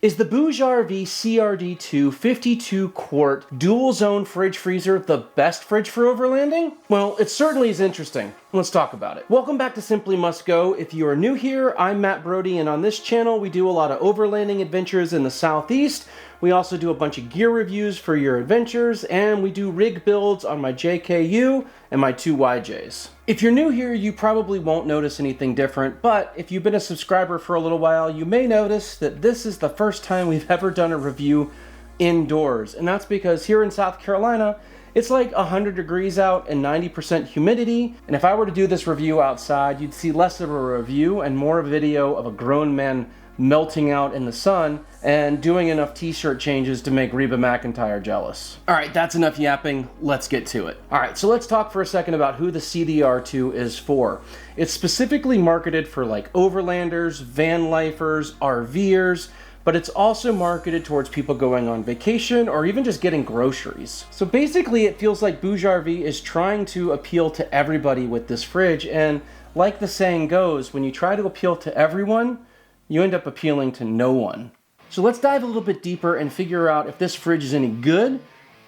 Is the BougeRV CRD2 52-quart dual-zone fridge freezer the best fridge for overlanding? Well, it certainly is interesting. Let's talk about it. Welcome back to Simply Must Go. If you are new here, I'm Matt Brody, and on this channel we do a lot of overlanding adventures in the Southeast. We also do a bunch of gear reviews for your adventures, and we do rig builds on my JKU and my 2 YJs. If you're new here, you probably won't notice anything different, but if you've been a subscriber for a little while, you may notice that this is the first time we've ever done a review indoors. And that's because here in South Carolina, it's like 100 degrees out and 90% humidity. And if I were to do this review outside, you'd see less of a review and more a video of a grown man melting out in the sun and doing enough t-shirt changes to make Reba McEntire jealous. All right, that's enough yapping. Let's get to it. All right, so let's talk for a second about who the CDR2 is for. It's specifically marketed for like overlanders, van lifers, RVers, but it's also marketed towards people going on vacation or even just getting groceries. So basically it feels like BougeRV is trying to appeal to everybody with this fridge, and like the saying goes, when you try to appeal to everyone, you end up appealing to no one. So let's dive a little bit deeper and figure out if this fridge is any good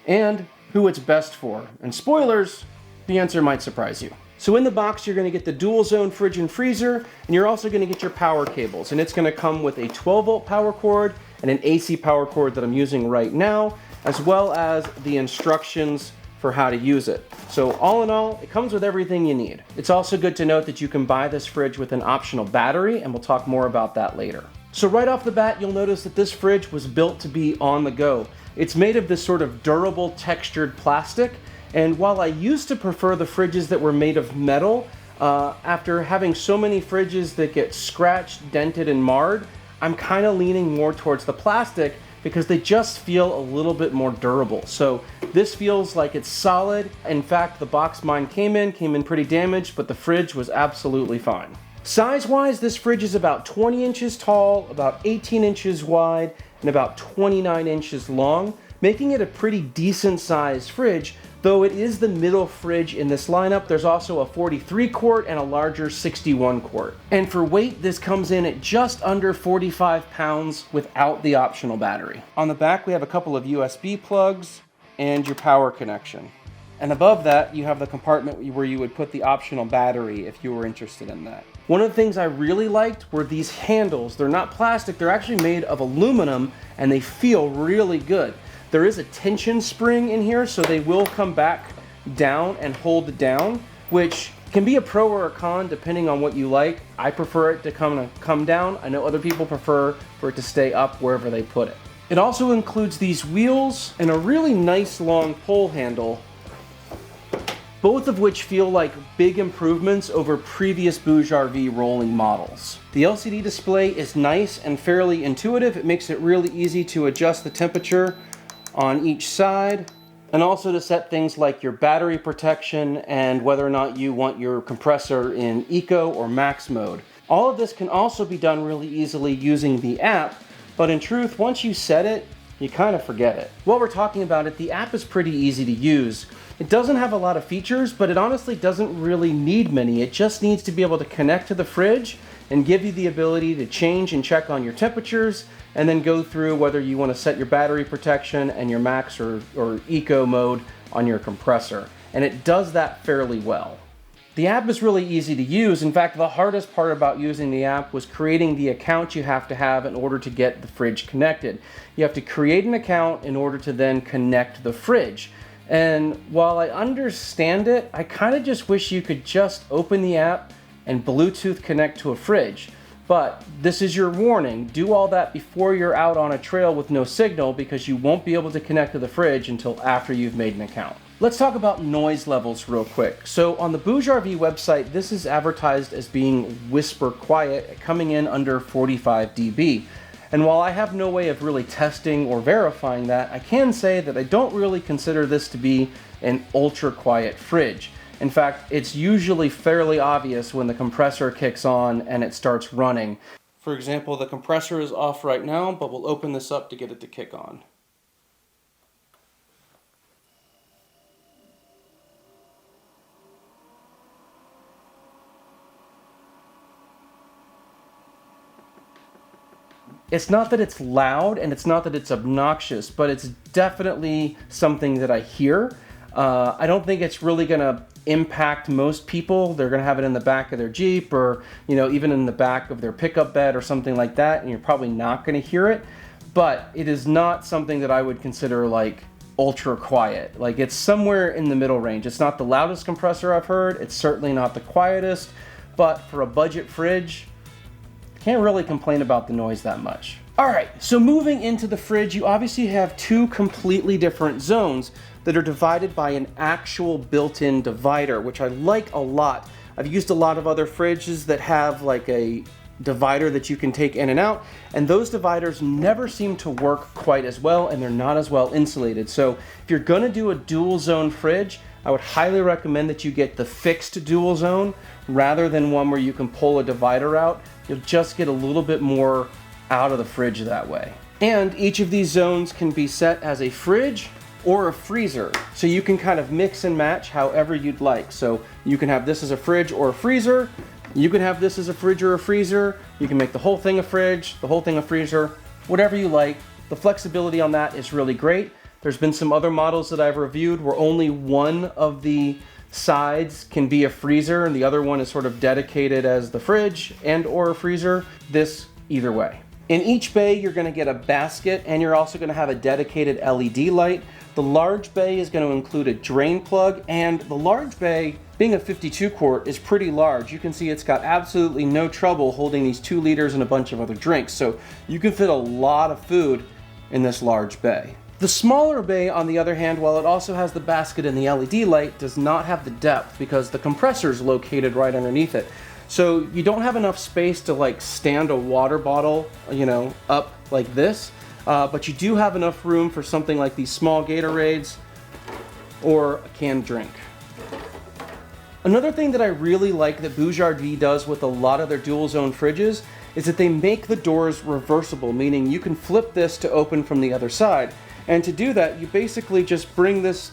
and who it's best for. And spoilers, the answer might surprise you. So in the box, you're gonna get the dual zone fridge and freezer, and you're also gonna get your power cables. And it's gonna come with a 12-volt power cord and an AC power cord that I'm using right now, as well as the instructions for how to use it. So all in all, it comes with everything you need. It's also good to note that you can buy this fridge with an optional battery, and we'll talk more about that later. So right off the bat, you'll notice that this fridge was built to be on the go. It's made of this sort of durable textured plastic, and while I used to prefer the fridges that were made of metal, after having so many fridges that get scratched, dented, and marred, I'm kind of leaning more towards the plastic because they just feel a little bit more durable. So this feels like it's solid. In fact, the box mine came in pretty damaged, but the fridge was absolutely fine. Size-wise, this fridge is about 20 inches tall, about 18 inches wide, and about 29 inches long, making it a pretty decent sized fridge. Though it is the middle fridge in this lineup, there's also a 43 quart and a larger 61 quart. And for weight, this comes in at just under 45 pounds without the optional battery. On the back, we have a couple of USB plugs and your power connection. And above that, you have the compartment where you would put the optional battery if you were interested in that. One of the things I really liked were these handles. They're not plastic, they're actually made of aluminum, and they feel really good. There is a tension spring in here, so they will come back down and hold down, which can be a pro or a con depending on what you like. I prefer it to come down. I know other people prefer for it to stay up wherever they put it. It also includes these wheels and a really nice long pole handle, both of which feel like big improvements over previous BougeRV rolling models. The LCD display is nice and fairly intuitive. It makes it really easy to adjust the temperature on each side, and also to set things like your battery protection and whether or not you want your compressor in eco or max mode. All of this can also be done really easily using the app, but in truth, once you set it, you kind of forget it. While we're talking about it, the app is pretty easy to use. It doesn't have a lot of features, but it honestly doesn't really need many. It just needs to be able to connect to the fridge and give you the ability to change and check on your temperatures, and then go through whether you want to set your battery protection and your max or eco mode on your compressor. And it does that fairly well. The app is really easy to use. In fact, the hardest part about using the app was creating the account you have to have in order to get the fridge connected. You have to create an account in order to then connect the fridge. And while I understand it, I kind of just wish you could just open the app and Bluetooth connect to a fridge. But this is your warning. Do all that before you're out on a trail with no signal, because you won't be able to connect to the fridge until after you've made an account. Let's talk about noise levels real quick. So on the BougeRV website, this is advertised as being whisper quiet, coming in under 45 dB. And while I have no way of really testing or verifying that, I can say that I don't really consider this to be an ultra quiet fridge. In fact, it's usually fairly obvious when the compressor kicks on and it starts running. For example, the compressor is off right now, but we'll open this up to get it to kick on. It's not that it's loud and it's not that it's obnoxious, but it's definitely something that I hear. I don't think it's really gonna impact most people. They're gonna have it in the back of their Jeep or, you know, even in the back of their pickup bed or something like that, and you're probably not gonna hear it. But it is not something that I would consider like ultra quiet. Like, it's somewhere in the middle range. It's not the loudest compressor I've heard. It's certainly not the quietest, but for a budget fridge, can't really complain about the noise that much. All right, so moving into the fridge, you obviously have two completely different zones that are divided by an actual built-in divider, which I like a lot. I've used a lot of other fridges that have like a divider that you can take in and out, and those dividers never seem to work quite as well, and they're not as well insulated. So if you're gonna do a dual zone fridge, I would highly recommend that you get the fixed dual zone rather than one where you can pull a divider out. You'll just get a little bit more out of the fridge that way. And each of these zones can be set as a fridge or a freezer. So you can kind of mix and match however you'd like. So you can have this as a fridge or a freezer. You can have this as a fridge or a freezer. You can make the whole thing a fridge, the whole thing a freezer, whatever you like. The flexibility on that is really great. There's been some other models that I've reviewed where only one of the sides can be a freezer and the other one is sort of dedicated as the fridge and or a freezer. This either way. In each bay, you're gonna get a basket and you're also gonna have a dedicated LED light. The large bay is gonna include a drain plug, and the large bay, being a 52 quart, is pretty large. You can see it's got absolutely no trouble holding these 2 liters and a bunch of other drinks. So you can fit a lot of food in this large bay. The smaller bay, on the other hand, while it also has the basket and the LED light, does not have the depth because the compressor is located right underneath it. So you don't have enough space to like stand a water bottle, you know, up like this, but you do have enough room for something like these small Gatorades or a canned drink. Another thing that I really like that BougeRV does with a lot of their dual zone fridges is that they make the doors reversible, meaning you can flip this to open from the other side. And to do that, you basically just bring this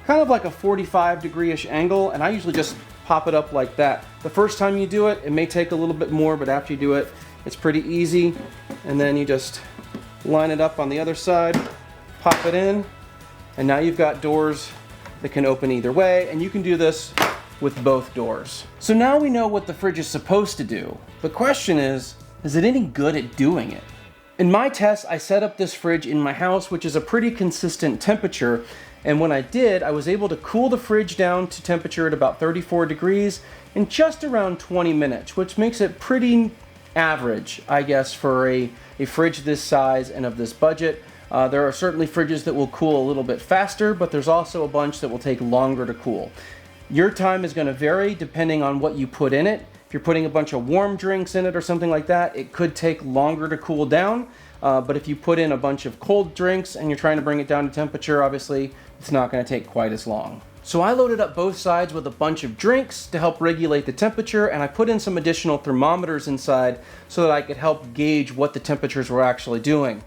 kind of like a 45-degree-ish angle, and I usually just pop it up like that. The first time you do it, it may take a little bit more, but after you do it, it's pretty easy. And then you just line it up on the other side, pop it in, and now you've got doors that can open either way, and you can do this with both doors. So now we know what the fridge is supposed to do. The question is it any good at doing it? In my test, I set up this fridge in my house, which is a pretty consistent temperature, and when I did, I was able to cool the fridge down to temperature at about 34 degrees in just around 20 minutes, which makes it pretty average, I guess, for a fridge this size and of this budget. There are certainly fridges that will cool a little bit faster, but there's also a bunch that will take longer to cool. Your time is going to vary depending on what you put in it. If you're putting a bunch of warm drinks in it or something like that, it could take longer to cool down. But if you put in a bunch of cold drinks and you're trying to bring it down to temperature, obviously, it's not going to take quite as long. So I loaded up both sides with a bunch of drinks to help regulate the temperature, and I put in some additional thermometers inside so that I could help gauge what the temperatures were actually doing.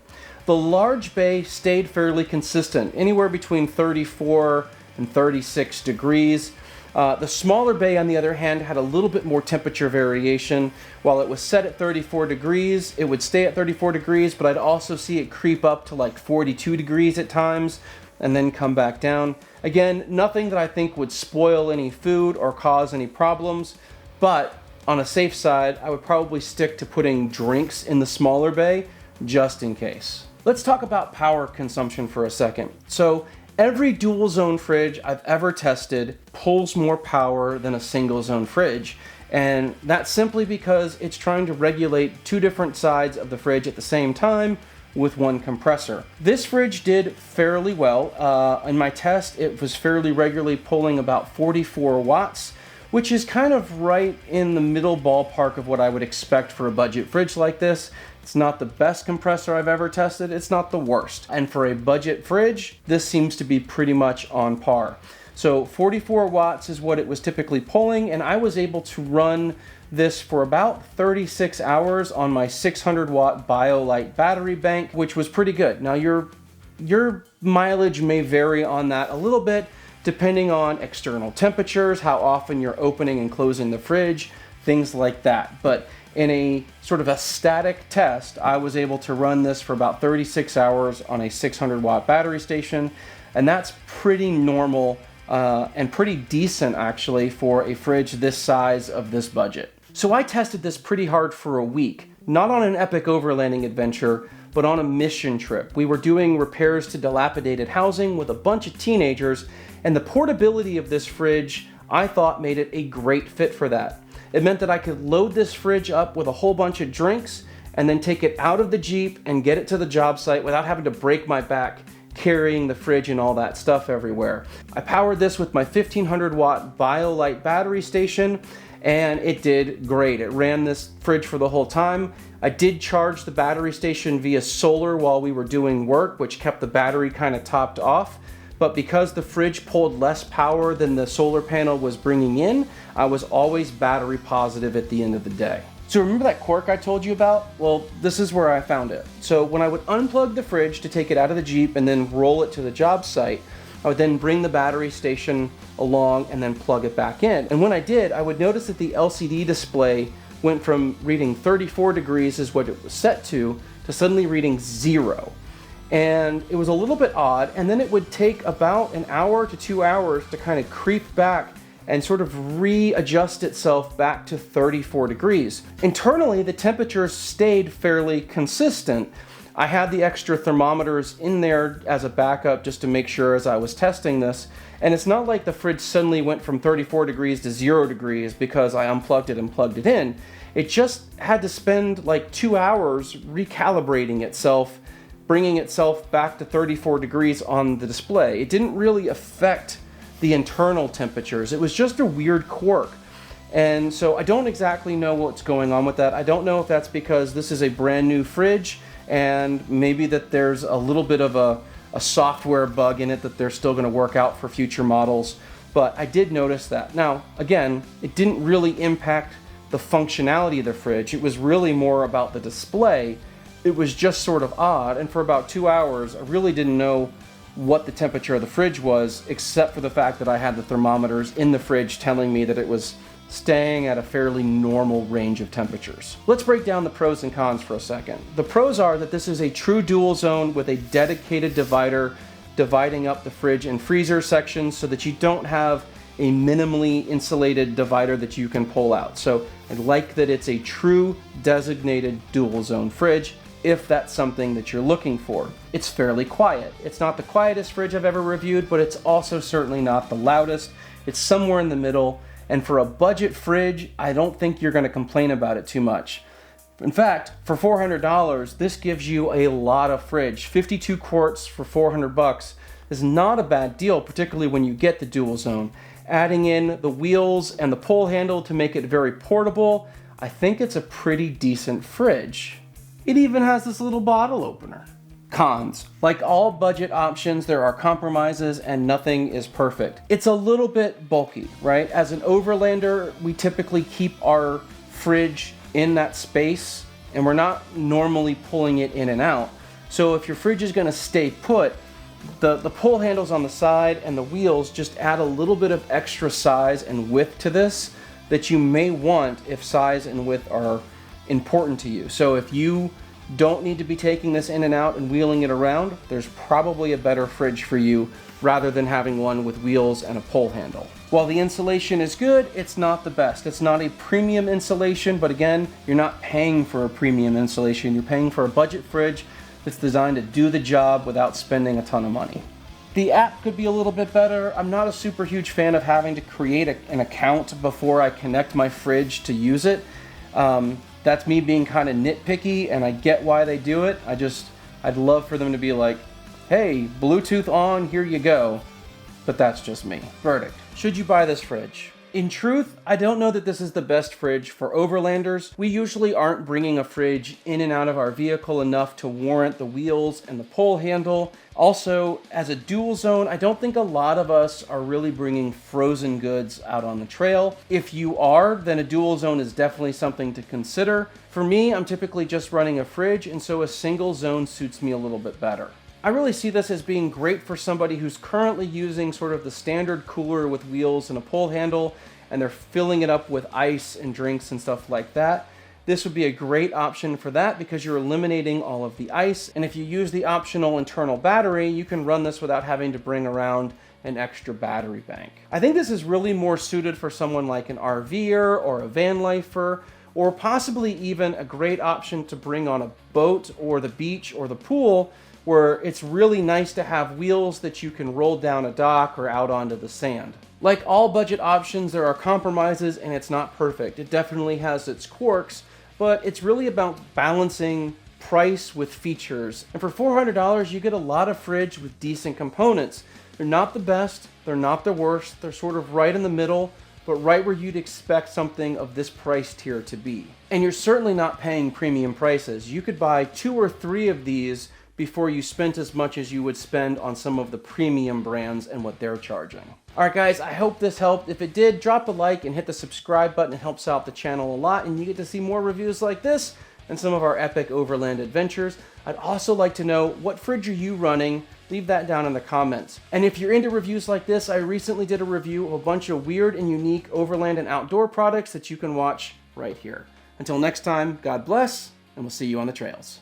The large bay stayed fairly consistent, anywhere between 34 and 36 degrees. The smaller bay, on the other hand, had a little bit more temperature variation. While it was set at 34 degrees, it would stay at 34 degrees, but I'd also see it creep up to like 42 degrees at times and then come back down. Again, nothing that I think would spoil any food or cause any problems, but on a safe side, I would probably stick to putting drinks in the smaller bay just in case. Let's talk about power consumption for a second. So every dual zone fridge I've ever tested pulls more power than a single zone fridge. And that's simply because it's trying to regulate 2 different sides of the fridge at the same time with 1 compressor. This fridge did fairly well. In my test, it was fairly regularly pulling about 44 watts, which is kind of right in the middle ballpark of what I would expect for a budget fridge like this. It's not the best compressor I've ever tested, it's not the worst. And for a budget fridge, this seems to be pretty much on par. So 44 watts is what it was typically pulling, and I was able to run this for about 36 hours on my 600 watt BioLite battery bank, which was pretty good. Now your mileage may vary on that a little bit, depending on external temperatures, how often you're opening and closing the fridge, things like that. But in a sort of a static test, I was able to run this for about 36 hours on a 600 watt battery station, and that's pretty normal and pretty decent actually for a fridge this size of this budget. So I tested this pretty hard for a week, not on an epic overlanding adventure, but on a mission trip. We were doing repairs to dilapidated housing with a bunch of teenagers, and the portability of this fridge, I thought, made it a great fit for that. It meant that I could load this fridge up with a whole bunch of drinks and then take it out of the Jeep and get it to the job site without having to break my back carrying the fridge and all that stuff everywhere. I powered this with my 1500 watt BioLite battery station, and it did great. It ran this fridge for the whole time. I did charge the battery station via solar while we were doing work, which kept the battery kind of topped off. But because the fridge pulled less power than the solar panel was bringing in, I was always battery positive at the end of the day. So remember that cork I told you about? Well, this is where I found it. So when I would unplug the fridge to take it out of the Jeep and then roll it to the job site, I would then bring the battery station along and then plug it back in. And when I did, I would notice that the LCD display went from reading 34 degrees is what it was set to suddenly reading 0. And it was a little bit odd, and then it would take about an hour to 2 hours to kind of creep back and sort of readjust itself back to 34 degrees. Internally, the temperatures stayed fairly consistent. I had the extra thermometers in there as a backup just to make sure as I was testing this, and it's not like the fridge suddenly went from 34 degrees to 0 degrees because I unplugged it and plugged it in. It just had to spend like 2 hours recalibrating itself, bringing itself back to 34 degrees on the display. It didn't really affect the internal temperatures. It was just a weird quirk. And so I don't exactly know what's going on with that. I don't know if that's because this is a brand new fridge and maybe that there's a little bit of a software bug in it that they're still going to work out for future models. But I did notice that. Now, again, it didn't really impact the functionality of the fridge. It was really more about the display. It was just sort of odd, and for about 2 hours, I really didn't know what the temperature of the fridge was, except for the fact that I had the thermometers in the fridge telling me that it was staying at a fairly normal range of temperatures. Let's break down the pros and cons for a second. The pros are that this is a true dual zone with a dedicated divider dividing up the fridge and freezer sections so that you don't have a minimally insulated divider that you can pull out. So I like that it's a true designated dual zone fridge, if that's something that you're looking for. It's fairly quiet. It's not the quietest fridge I've ever reviewed, but it's also certainly not the loudest. It's somewhere in the middle, and for a budget fridge, I don't think you're gonna complain about it too much. In fact, for $400, this gives you a lot of fridge. 52 quarts for 400 bucks is not a bad deal, particularly when you get the dual zone. Adding in the wheels and the pull handle to make it very portable, I think it's a pretty decent fridge. It even has this little bottle opener. Cons. Like all budget options, there are compromises and nothing is perfect. It's a little bit bulky, right? As an overlander, we typically keep our fridge in that space and we're not normally pulling it in and out. So if your fridge is gonna stay put, the pull handles on the side and the wheels just add a little bit of extra size and width to this that you may want if size and width are important to you. So if you don't need to be taking this in and out and wheeling it around, there's probably a better fridge for you rather than having one with wheels and a pull handle. While the insulation is good, it's not the best. It's not a premium insulation, but again, you're not paying for a premium insulation. You're paying for a budget fridge that's designed to do the job without spending a ton of money. The app could be a little bit better. I'm not a super huge fan of having to create an account before I connect my fridge to use it. That's me being kind of nitpicky, and I get why they do it. I'd love for them to be like, hey, Bluetooth on, here you go. But that's just me. Verdict. Should you buy this fridge? In truth, I don't know that this is the best fridge for overlanders. We usually aren't bringing a fridge in and out of our vehicle enough to warrant the wheels and the pull handle. Also, as a dual zone, I don't think a lot of us are really bringing frozen goods out on the trail. If you are, then a dual zone is definitely something to consider. For me, I'm typically just running a fridge, and so a single zone suits me a little bit better. I really see this as being great for somebody who's currently using sort of the standard cooler with wheels and a pull handle, and they're filling it up with ice and drinks and stuff like that. this would be a great option for that because you're eliminating all of the ice. And if you use the optional internal battery, you can run this without having to bring around an extra battery bank. I think this is really more suited for someone like an RVer or a van lifer, or possibly even a great option to bring on a boat or the beach or the pool, where it's really nice to have wheels that you can roll down a dock or out onto the sand. Like all budget options, there are compromises and it's not perfect. It definitely has its quirks, but it's really about balancing price with features. And for $400, you get a lot of fridge with decent components. They're not the best, they're not the worst, they're sort of right in the middle, but right where you'd expect something of this price tier to be. And you're certainly not paying premium prices. You could buy 2 or 3 of these before you spent as much as you would spend on some of the premium brands and what they're charging. All right, guys, I hope this helped. If it did, drop a like and hit the subscribe button. It helps out the channel a lot, and you get to see more reviews like this and some of our epic overland adventures. I'd also like to know, what fridge are you running? Leave that down in the comments. And if you're into reviews like this, I recently did a review of a bunch of weird and unique overland and outdoor products that you can watch right here. Until next time, God bless, and we'll see you on the trails.